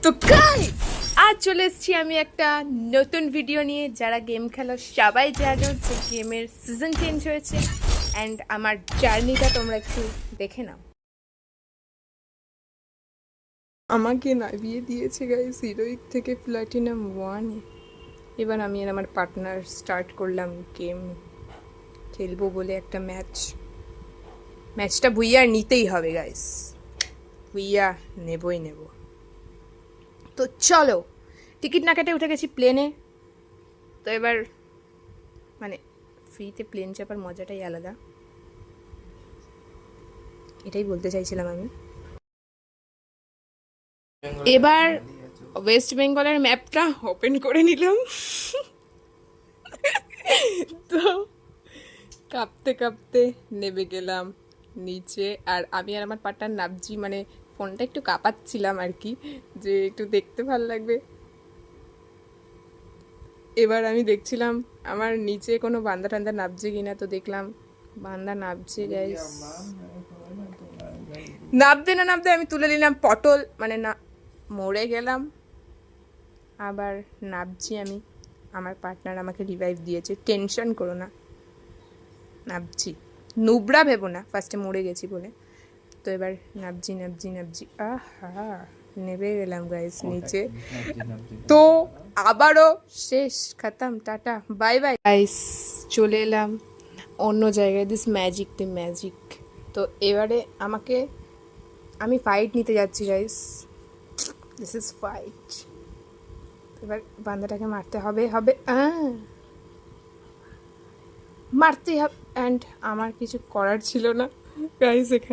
তো গাইস আজ চলে এসেছি আমি একটা নতুন ভিডিও নিয়ে। যারা গেম খেলো সবাই জানো যে গেমের সিজন চেঞ্জ হয়েছে অ্যান্ড আমার জার্নিটা তোমরা একটু দেখে নাও। আমাকে নামিয়ে দিয়েছে গাইস হিরোইক থেকে প্ল্যাটিনাম 1-এ। এবার আমি আর আমার পার্টনার স্টার্ট করলাম গেম খেলবো বলে একটা ম্যাচটা ভুইয়া নিতেই হবে গাইস, ভুইয়া নেবই নেব। তো চলো, টিকিট না কেটে উঠে গেছি প্লেনে। তো এবার মানে ফ্রিতে প্লেন চাপার মজাটাই আলাদা, এটাই বলতে চাইছিলাম আমি। এবার ওয়েস্ট বেঙ্গলের ম্যাপটা ওপেন করে নিলাম। তো কাঁপতে কাঁপতে নেমে গেলাম নিচে, আর আমি আর আমার পার্টনার নাবজি, মানে ফোনটা একটু কাঁপাচ্ছিলাম আর কি, যে একটু দেখতে ভালো লাগবে। এবার আমি দেখছিলাম আমার নিচে কোনো বান্দা টান্দা নাবছে কিনা, তো দেখলাম বান্দা নাবছে গাইস। নাবতে না নাবতে আমি তুলে নিলাম পটল, মানে না মরে গেলাম। আবার নাবছি আমি, আমার পার্টনার আমাকে রিভাইভ দিয়েছে, টেনশন করো না, নাবছি, নুবরা ভেবো না ফার্স্টে মরে গেছি বলে। তো এবার নাবজি আহা নেমে গেলাম গাইস নিচে। তো আবারও শেষ, খতম, টাটা বাই বাই গাইস। চলে এলাম অন্য জায়গায়, দিস ম্যাজিক। তো এবারে আমি ফাইট নিতে যাচ্ছি গাইস, দিস ইজ ফাইট। এবার বান্দাটাকে মারতে হবে মারতেই হবে, অ্যান্ড আমার কিছু করার ছিল না গাইস এখানে।